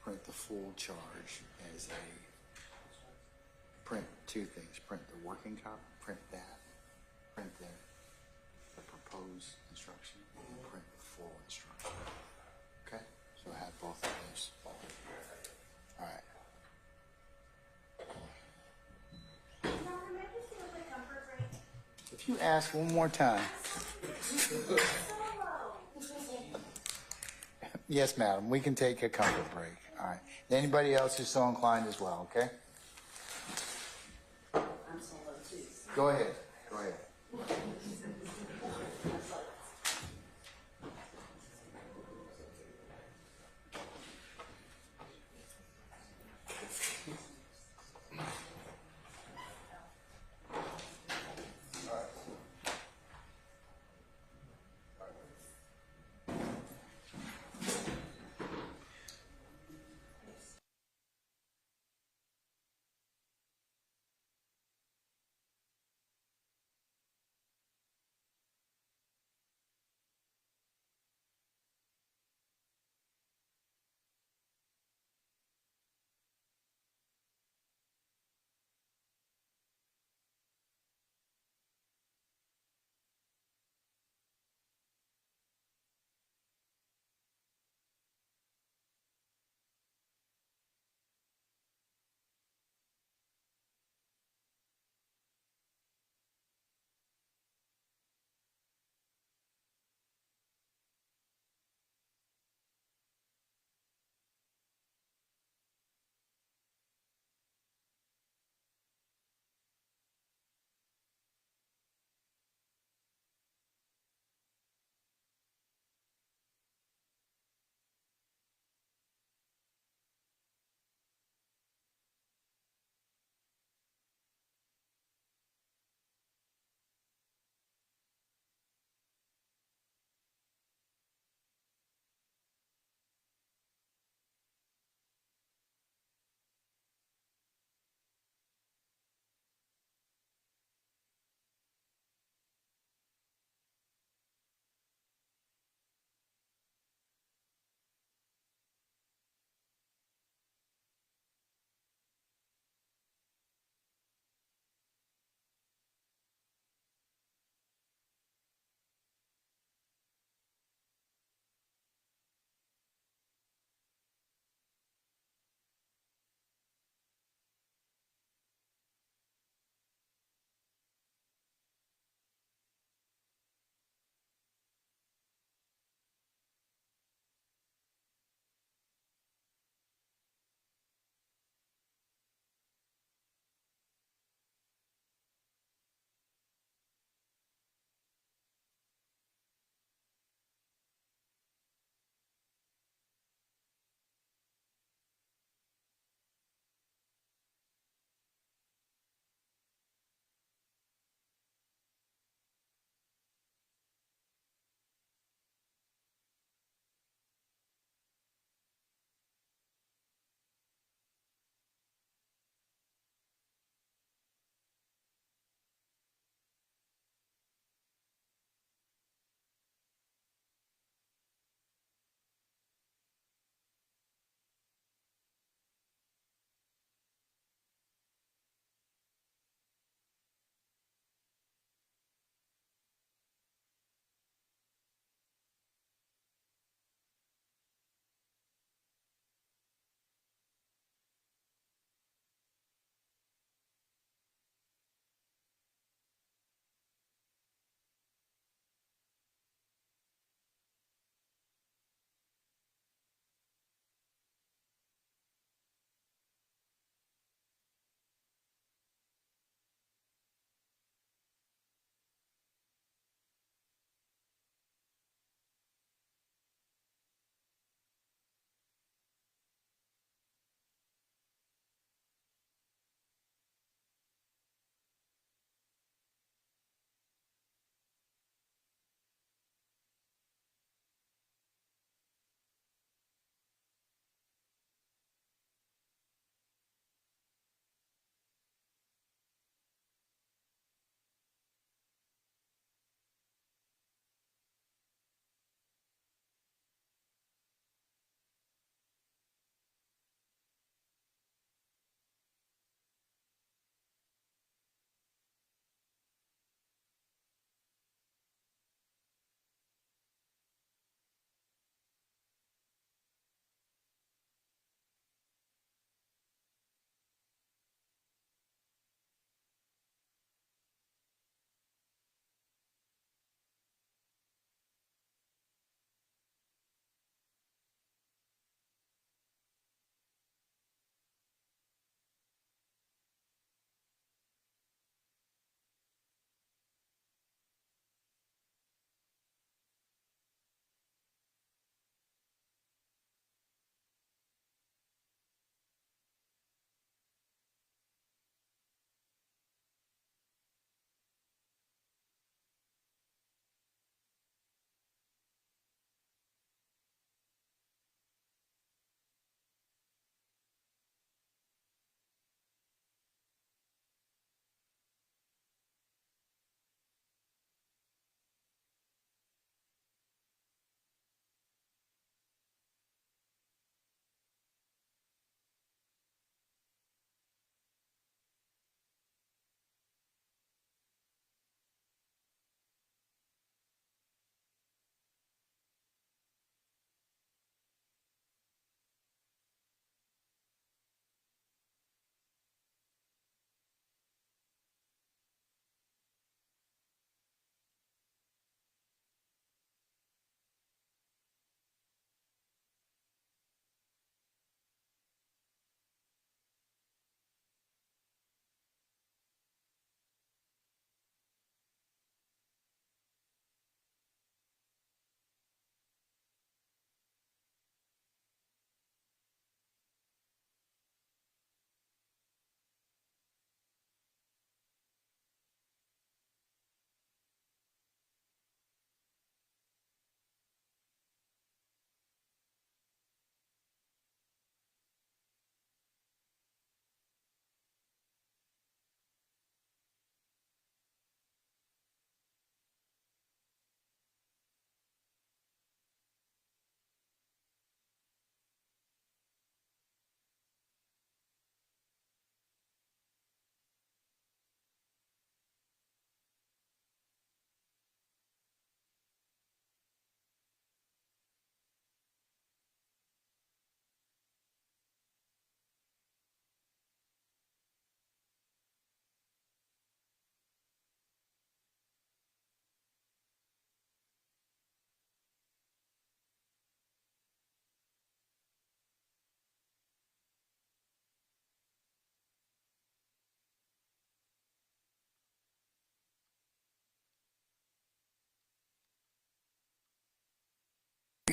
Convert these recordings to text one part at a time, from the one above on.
print the full charge as a, print two things, print the working copy, print that, print the proposed instruction, and then print the full instruction. Okay? So I have both of those. All right. If you ask one more time. Yes, madam, we can take a comfort break. All right. Anybody else who's so inclined as well, okay? I'm solo too. Go ahead. Go ahead.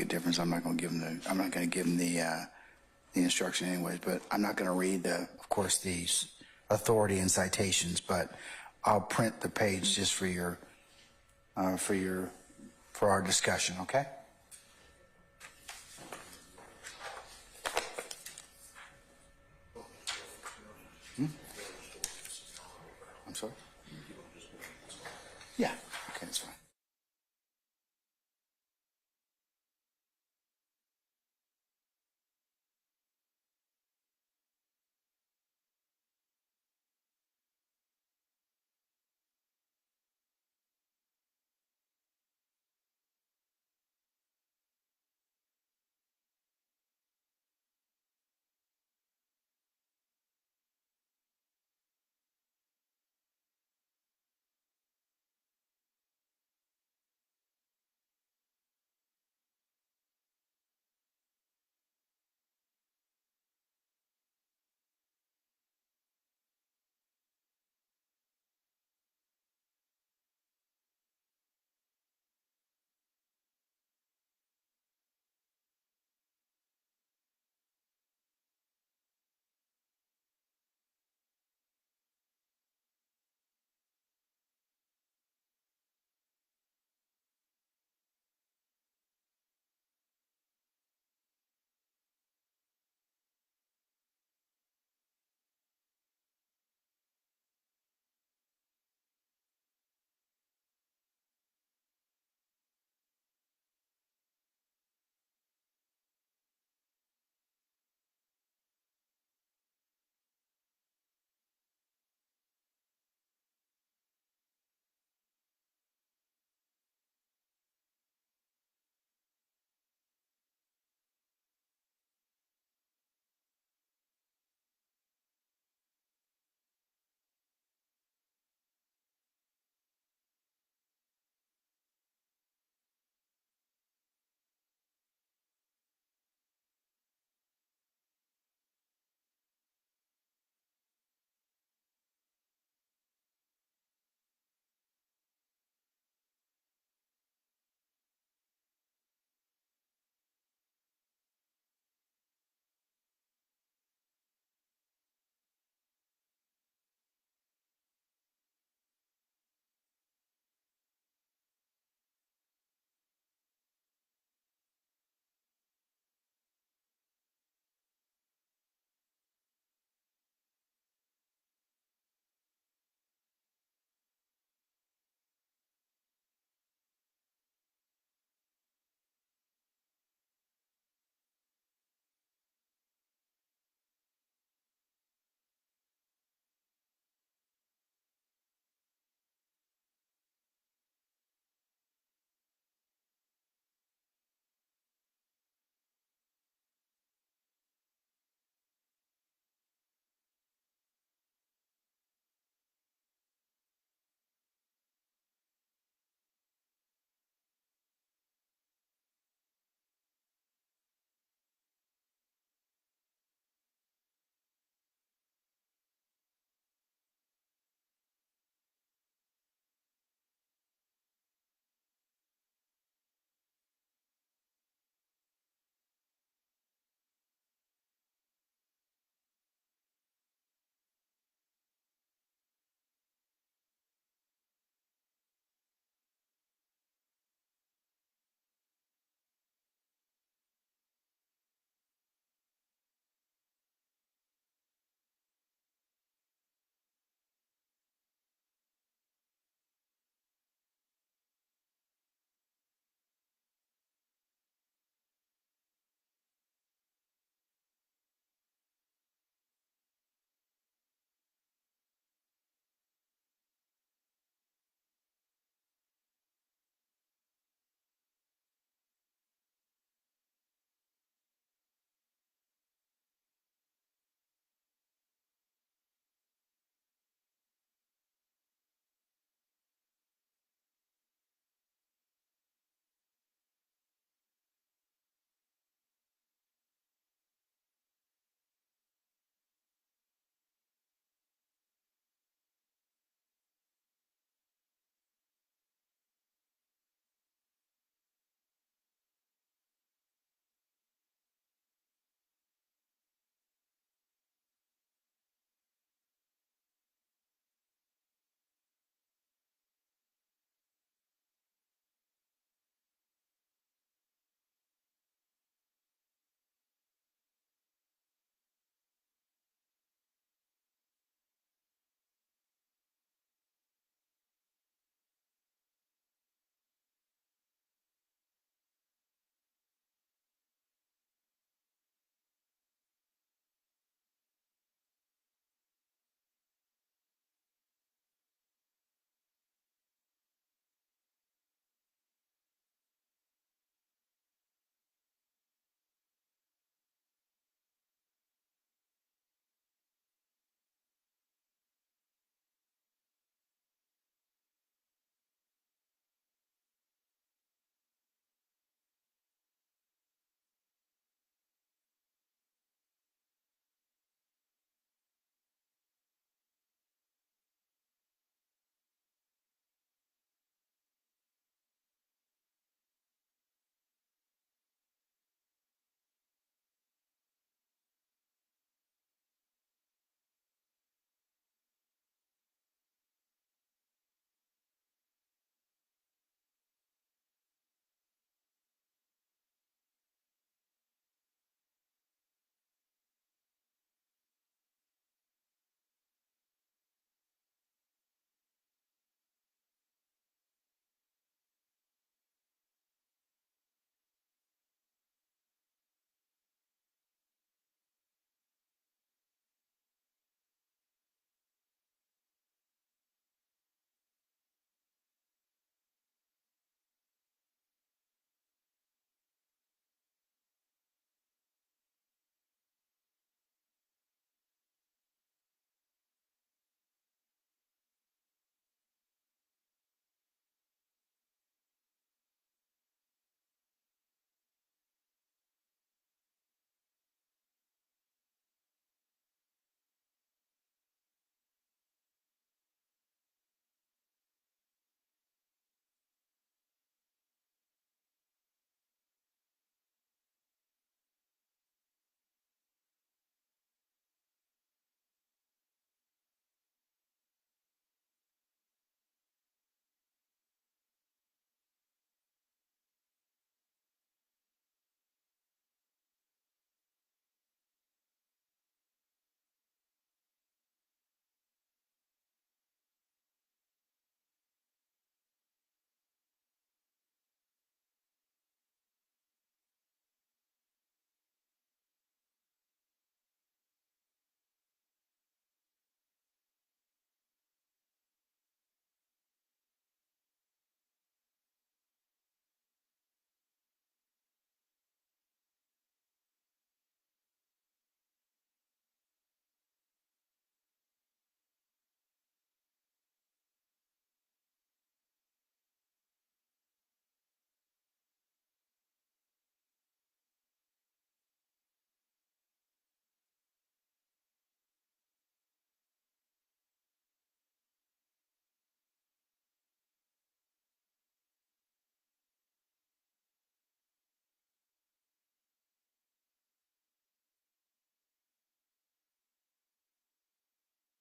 a difference. I'm not going to give them the instruction anyways, but I'm not going to read of course, the authority and citations, but I'll print the page just for our discussion, okay? I'm sorry? Yeah, okay, that's fine.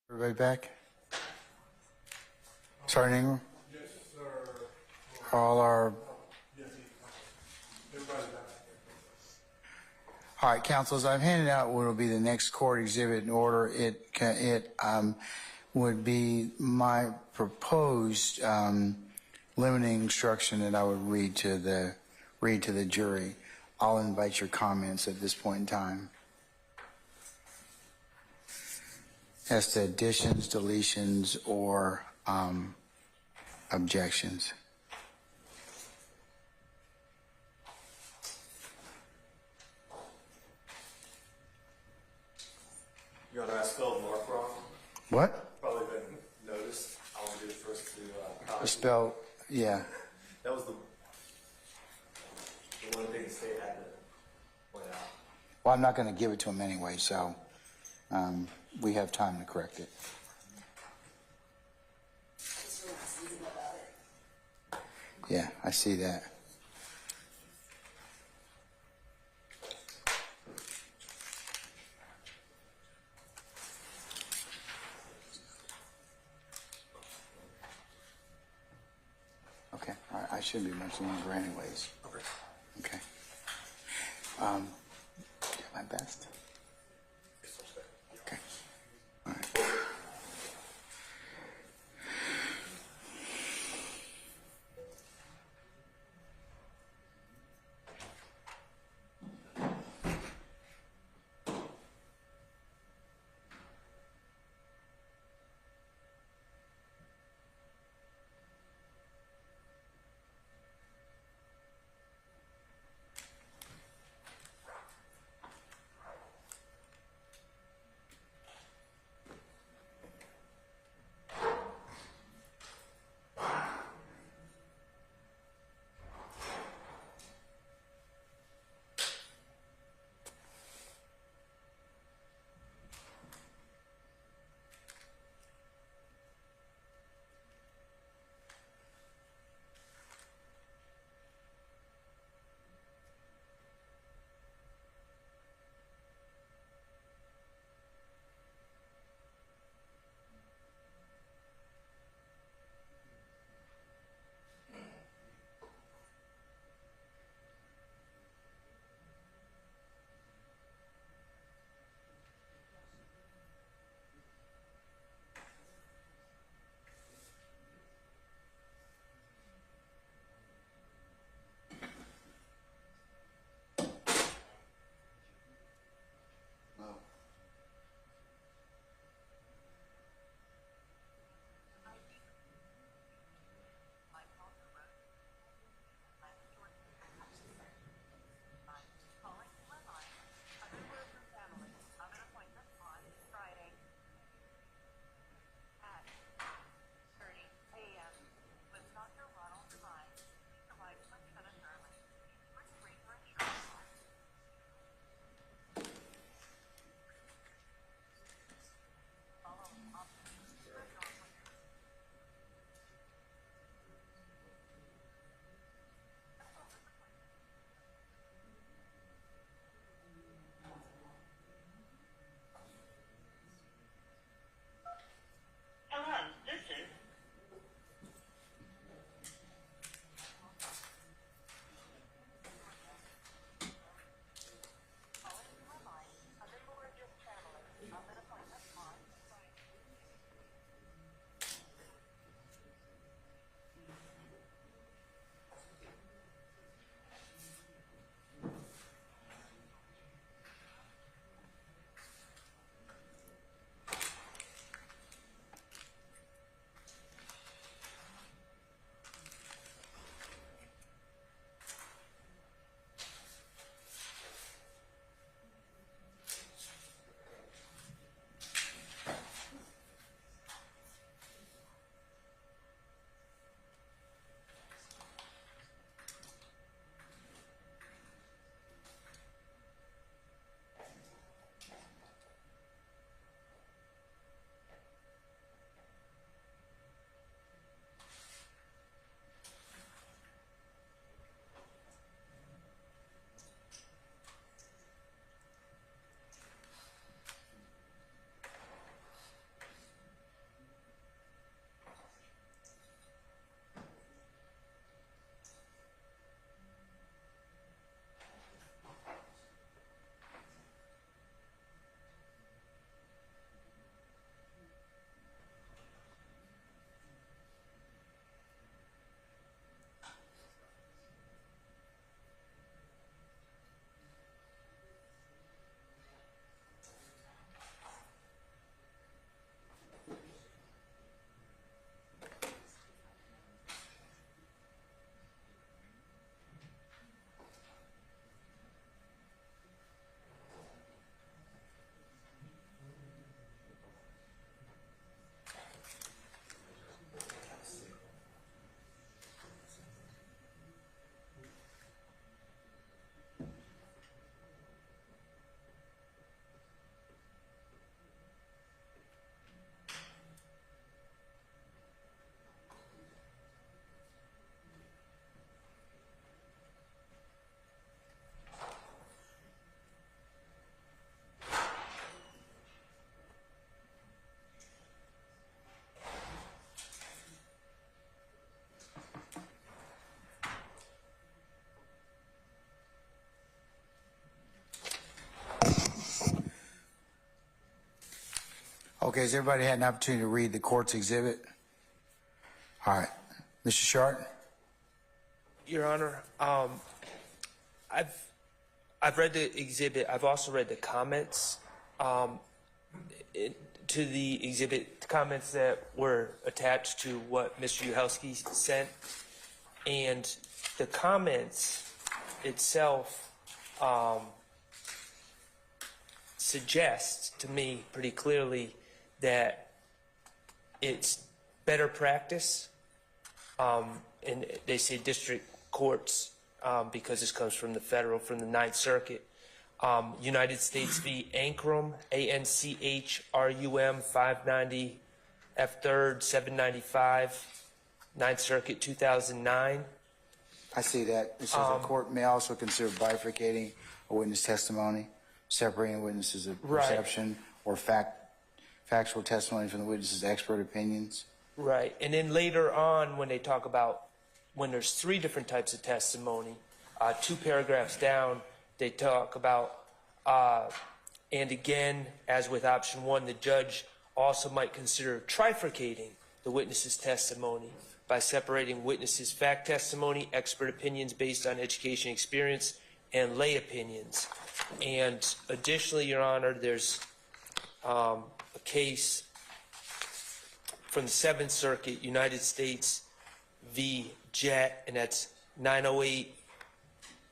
Everybody back? Sergeant Ingram? Yes, sir. All our, Yes, everybody's back. all right, councils, I've handed out what will be the next court exhibit in order. It would be my proposed limiting instruction that I would read to the jury. I'll invite your comments at this point in time. As to additions, deletions, or objections. You want to ask Phil Mark wrong? What? Probably been noticed. I want to be the first to copy. Spell, yeah. That was the one thing the state had to point out. Well, I'm not going to give it to him anyway, so we have time to correct it. Yeah, I see that. Okay, all right, I shouldn't be much longer anyways. Okay. Okay. Do my best. Okay. All right. Okay, has everybody had an opportunity to read the court's exhibit? All right. Mr. Shart? Your Honor, I've read the exhibit. I've also read the comments to the exhibit, the comments that were attached to what Mr. Uhelski sent, and the comments itself suggests to me pretty clearly that it's better practice, and they say district courts, because this comes from the Ninth Circuit. United States v. Ankrum, ANCHRUM 590 F3rd 795, Ninth Circuit 2009. I see that. It says the court may also consider bifurcating a witness testimony, separating witnesses of perception or factual testimony from the witness's expert opinions. Right, and then later on when they talk about when there's three different types of testimony, 2 paragraphs down, they talk about, and again, as with option 1, the judge also might consider trifurcating the witness's testimony by separating witnesses' fact testimony, expert opinions based on education experience, and lay opinions. And additionally, Your Honor, there's a case from the 7th Circuit, United States v. Jett, and that's 908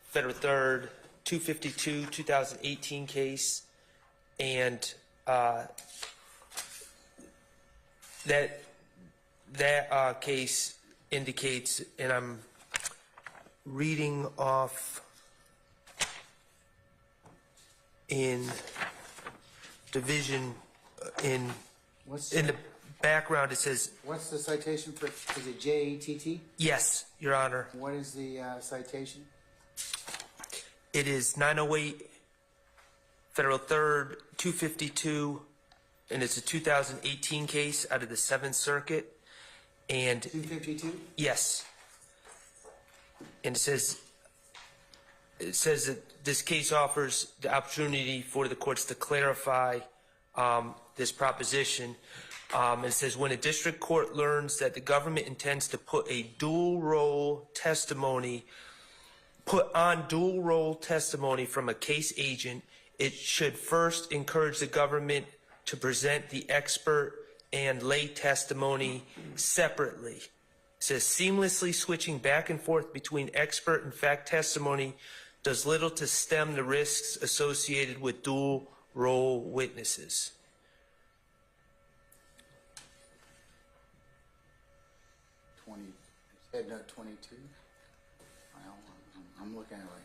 Federal 3rd 252 2018 case, and that case indicates, and I'm reading off in division in the background, it says, What's the citation for, is it JETT? yes, Your Honor. What is the citation? It is 908 Federal 3rd 252, and it's a 2018 case out of the 7th Circuit. And 252? yes, and it says that this case offers the opportunity for the courts to clarify this proposition. It says, when a district court learns that the government intends to put on dual role testimony from a case agent, it should first encourage the government to present the expert and lay testimony separately. It says, seamlessly switching back and forth between expert and fact testimony does little to stem the risks associated with dual role witnesses. Head note 22. Well, I'm looking at it right now.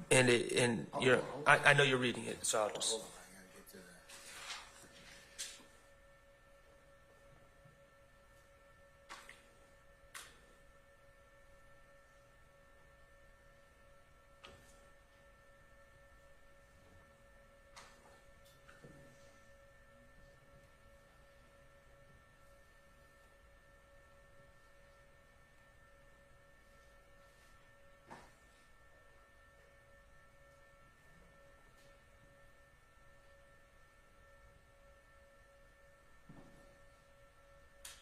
And you're, I know you're reading it, so I'll just. Hold on, I gotta get to that.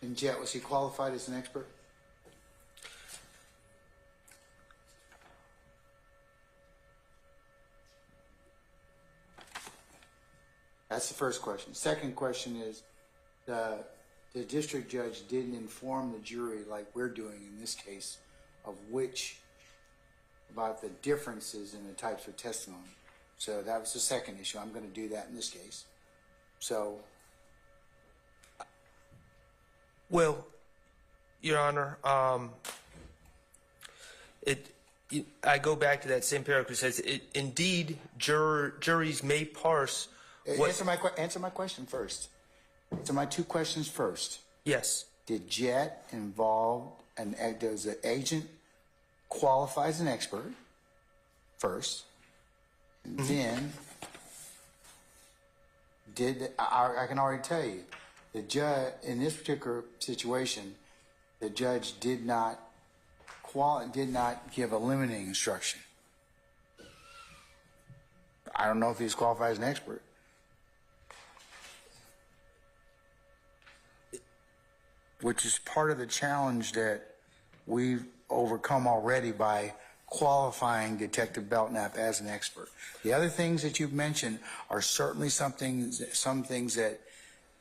And Jet, was he qualified as an expert? That's the first question. Second question is, the district judge didn't inform the jury, like we're doing in this case, about the differences in the types of testimony. So that was the second issue. I'm going to do that in this case. So. Well, Your Honor, I go back to that same paragraph. It says, indeed, juries may parse. Answer my question first. Answer my 2 questions first. Yes. did Jet involve does the agent qualify as an expert first? And then, I can already tell you, the judge, in this particular situation, the judge did not give a limiting instruction. I don't know if he's qualified as an expert. Which is part of the challenge that we've overcome already by qualifying Detective Belknap as an expert. The other things that you've mentioned are certainly some things that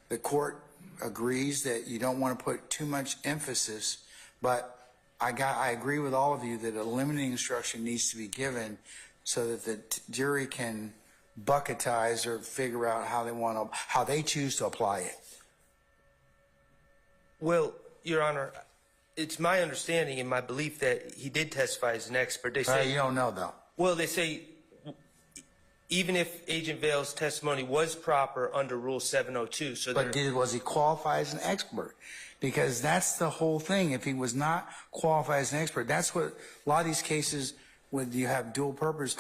the court agrees that you don't want to put too much emphasis, but I agree with all of you that a limiting instruction needs to be given so that the jury can bucketize or figure out how they choose to apply it. Well, Your Honor, it's my understanding and my belief that he did testify as an expert. They say You don't know, though. Well, they say even if Agent Vale's testimony was proper under Rule 702, so But was he qualified as an expert? Because that's the whole thing. If he was not qualified as an expert, that's what a lot of these cases when you have dual purpose,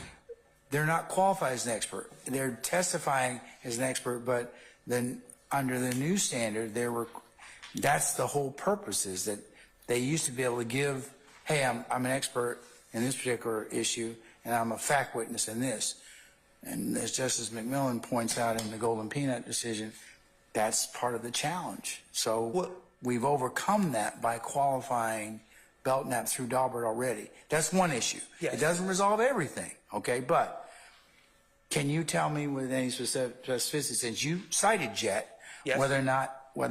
they're not qualified as an expert. They're testifying as an expert, but then under the new standard, that's the whole purpose, is that they used to be able to give, hey, I'm an expert in this particular issue, and I'm a fact witness in this. And as Justice McMillan points out in the Golden Peanut decision, that's part of the challenge. So we've overcome that by qualifying Belknap through Daubert already. That's one issue. Yes. It doesn't resolve everything, okay? But can you tell me with any specificity, since you cited Jet, Yes. whether or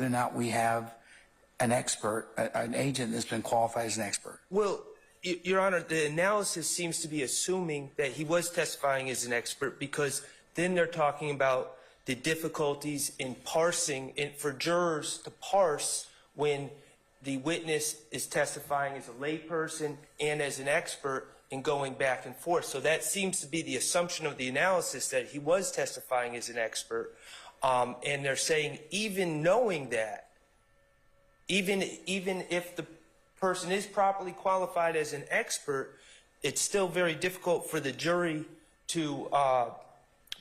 not we have an expert, an agent that's been qualified as an expert? Well, Your Honor, the analysis seems to be assuming that he was testifying as an expert because then they're talking about the difficulties in parsing, for jurors to parse when the witness is testifying as a layperson and as an expert and going back and forth. So that seems to be the assumption of the analysis, that he was testifying as an expert. And they're saying even knowing that, even if the person is properly qualified as an expert, it's still very difficult for the jury to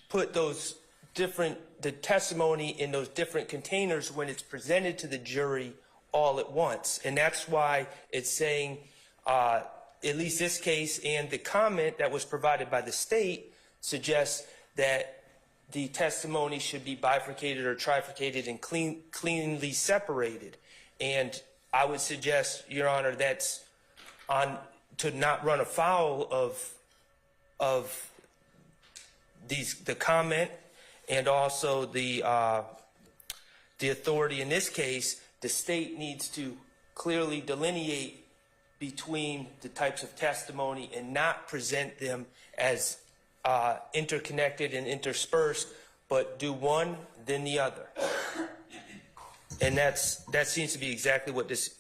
put the testimony in those different containers when it's presented to the jury all at once. And that's why it's saying, at least this case and the comment that was provided by the state suggests that the testimony should be bifurcated or trifurcated and cleanly separated. And I would suggest, Your Honor, that's to not run afoul of the comment and also the authority in this case. The state needs to clearly delineate between the types of testimony and not present them as interconnected and interspersed, but do one, then the other. And that seems to be exactly what this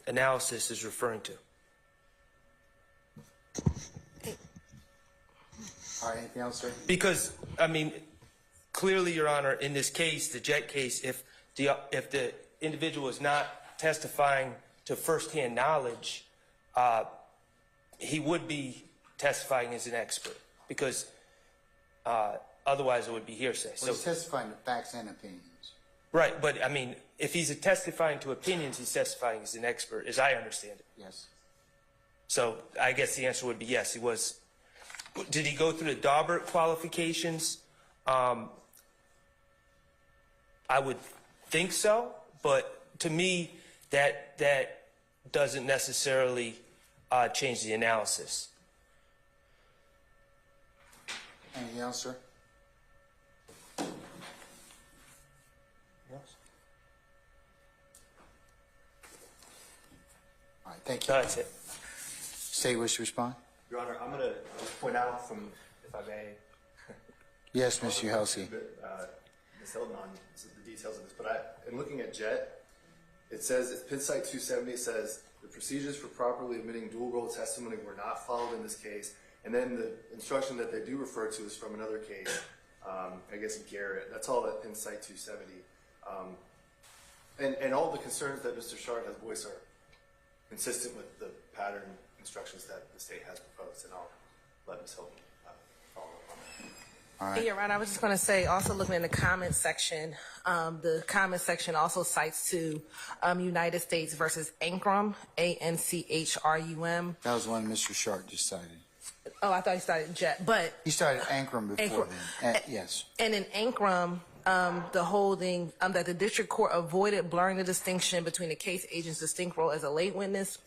analysis is referring to. All right, anything else, sir? Because, I mean, clearly, Your Honor, in this case, the Jet case, if the individual is not testifying to firsthand knowledge, he would be testifying as an expert, because otherwise it would be hearsay. Well, he's testifying to facts and opinions. Right, but I mean, if he's testifying to opinions, he's testifying as an expert, as I understand it. Yes. So I guess the answer would be yes, he was. Did he go through the Daubert qualifications? I would think so, but to me, that doesn't necessarily change the analysis. Anything else, sir? All right, thank you. That's it. State wish to respond? Your Honor, I'm going to just point out from, if I may, Yes, Mr. Helsey. Ms. Hilton on the details of this, but in looking at JET, it says, if Pit Site 270 says, the procedures for properly admitting dual role testimony were not followed in this case, and then the instruction that they do refer to is from another case, I guess Garrett. That's all at Pin Site 270. And all the concerns that Mr. Shard has voiced are consistent with the pattern instructions that the state has proposed, and I'll let Ms. Hilton follow up on that. All Hey, right. Your Honor, I was just going to say, also looking in the comment section, the comment section also cites to United States versus Ankrum, ANCHRUM. That was one Mr. Sharp just cited. Oh, I thought you started Jet, but He started Ankrum before Ankrum. then. Yes. and in Ankrum, the holding that the district court avoided blurring the distinction between the case agent's distinct role as a late witness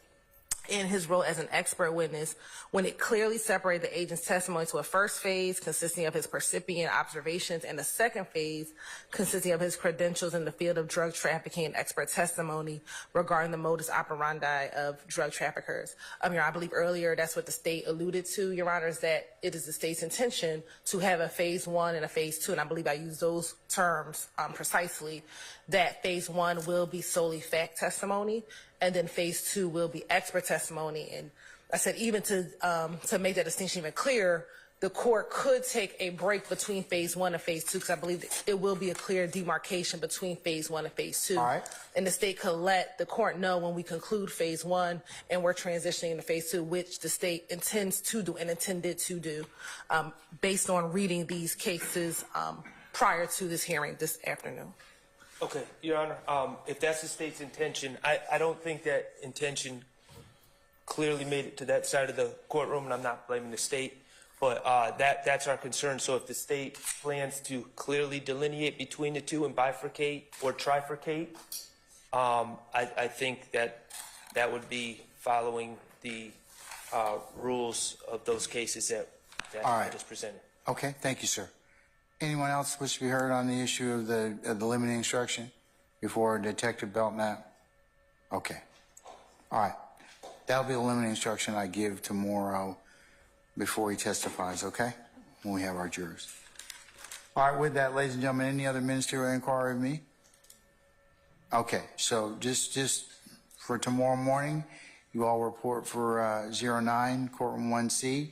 and his role as an expert witness when it clearly separated the agent's testimony to a first phase consisting of his percipient observations and a second phase consisting of his credentials in the field of drug trafficking and expert testimony regarding the modus operandi of drug traffickers. Your Honor, I believe earlier that's what the state alluded to, Your Honor, is that it is the state's intention to have a phase 1 and a phase 2, and I believe I used those terms precisely, that phase 1 will be solely fact testimony, and then phase 2 will be expert testimony. And I said, even to make that distinction even clearer, the court could take a break between phase 1 and phase 2, because I believe that it will be a clear demarcation between phase 1 and phase 2. All right. And the state could let the court know when we conclude phase 1 and we're transitioning into phase 2, which the state intends to do and intended to do, based on reading these cases prior to this hearing this afternoon. Okay, Your Honor, if that's the state's intention, I don't think that intention clearly made it to that side of the courtroom, and I'm not blaming the state, but that's our concern. So if the state plans to clearly delineate between the two and bifurcate or trifurcate, I think that would be following the rules of those cases that All right. I just presented. Okay, thank you, sir. Anyone else wish to be heard on the issue of the limiting instruction before Detective Belknap? Okay. All right. That'll be the limiting instruction I give tomorrow before he testifies, okay? When we have our jurors. All right, with that, ladies and gentlemen, any other ministerial inquiry of me? Okay, so just for tomorrow morning, you all report for 09, courtroom 1C.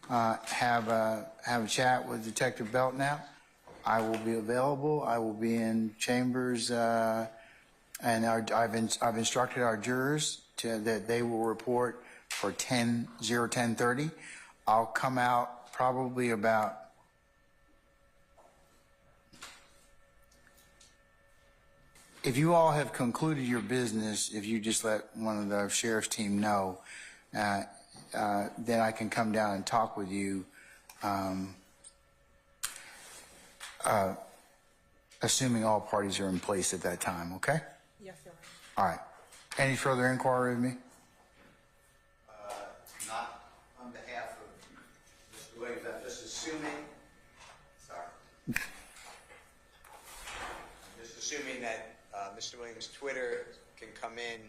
Have a chat with Detective Belknap. I will be available. I will be in chambers, and I've instructed our jurors that they will report for 10:30. I'll come out probably about if you all have concluded your business. If you just let one of the sheriff's team know. Then I can come down and talk with you, assuming all parties are in place at that time, okay? Yes, Your Honor. All right. Any further inquiry of me? Not on behalf of Mr. Williams, I'm just assuming, I'm just assuming that Mr. Williams' Twitter can come in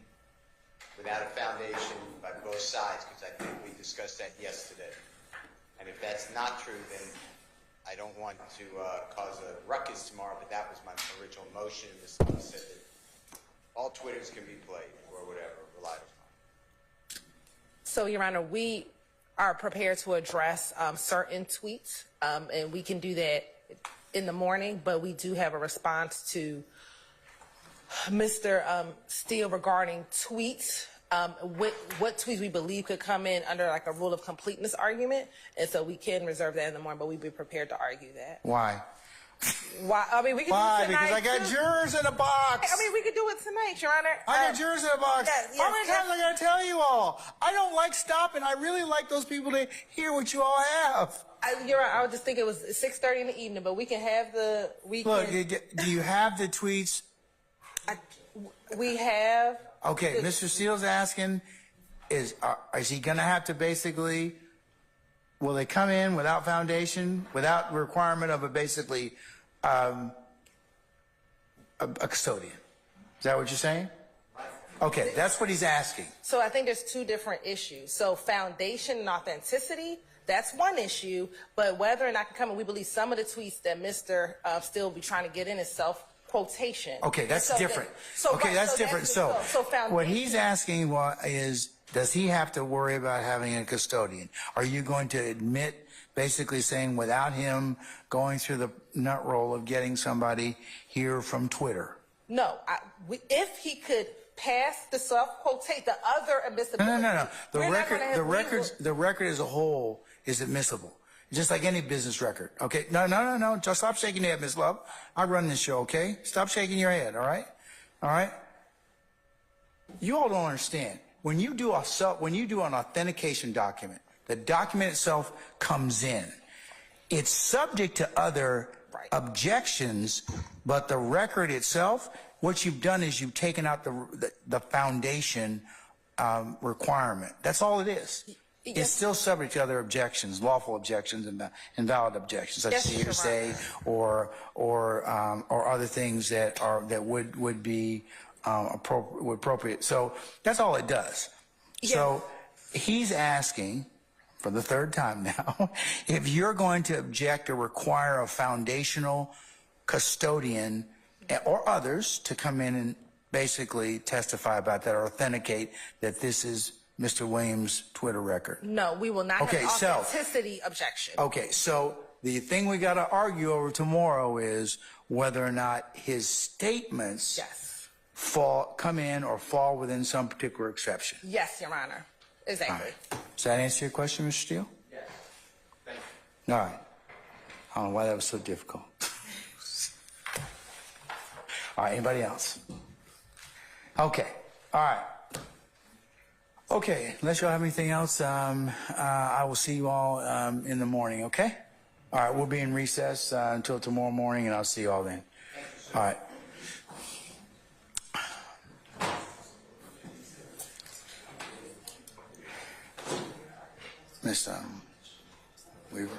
without a foundation by both sides, because I think we discussed that yesterday. And if that's not true, then I don't want to cause a ruckus tomorrow, but that was my original motion. Ms. Hunt said that all Twitters can be played or whatever, relied upon. So, Your Honor, we are prepared to address certain tweets, and we can do that in the morning, but we do have a response to Mr. Steele regarding tweets, what tweets we believe could come in under like a rule of completeness argument, and so we can reserve that in the morning, but we'd be prepared to argue that. Why? Why? I mean, we can Why? do it tonight. Because I got too. jurors in a box. I mean, we could do it tonight, Your Honor. I got jurors in a box. yes, How many yes. times I got to tell you all? I don't like stopping. I really like those people to hear what you all have. You're right. I would just think it was 6:30 in the evening, but we can have the Look, do you have the tweets? We have. Okay, Mr. Steele's asking, is he going to have to basically, will they come in without foundation, without requirement of basically a custodian? Is that what you're saying? Okay, that's what he's asking. So I think there's two different issues. So foundation and authenticity, that's one issue, but whether or not can come in, we believe some of the tweets that Mr. Steele will be trying to get in is self-quotation. Okay, that's So different. that- Okay, right, that's so different. so foundation. What he's asking is, does he have to worry about having a custodian? Are you going to admit, basically saying without him going through the nut roll of getting somebody here from Twitter? No, if he could pass the self-quotate, the other admissibility. No. The we're not record, gonna have the record as a whole is admissible, just like any business record. Okay? No. Just stop shaking your head, Miss Love. I run this show. Okay? Stop shaking your head. All right? All right? You all don't understand. When you do an authentication document, the document itself comes in. It's subject to other objections, but the record itself, what you've done is you've taken out the foundation requirement. That's all it is. Yes. It's still subject to other objections, lawful objections and invalid objections, such as hearsay or other things that would be appropriate. So that's all it does. Yes. So he's asking, for the third time now, if you're going to object or require a foundational custodian or others to come in and basically testify about that or authenticate that this is Mr. Williams' Twitter record. No, we will not Okay, have so- authenticity objection. Okay, so the thing we got to argue over tomorrow is whether or not his statements Yes. come in or fall within some particular exception. Yes, Your Honor. Exactly. Does that answer your question, Mr. Steele? Yes. Thank you. All right. I don't know why that was so difficult. All right, anybody else? Okay, all right. Okay, unless y'all have anything else, I will see you all in the morning, okay? All right, we'll be in recess until tomorrow morning, and I'll see you all then. All right. Miss Weaver.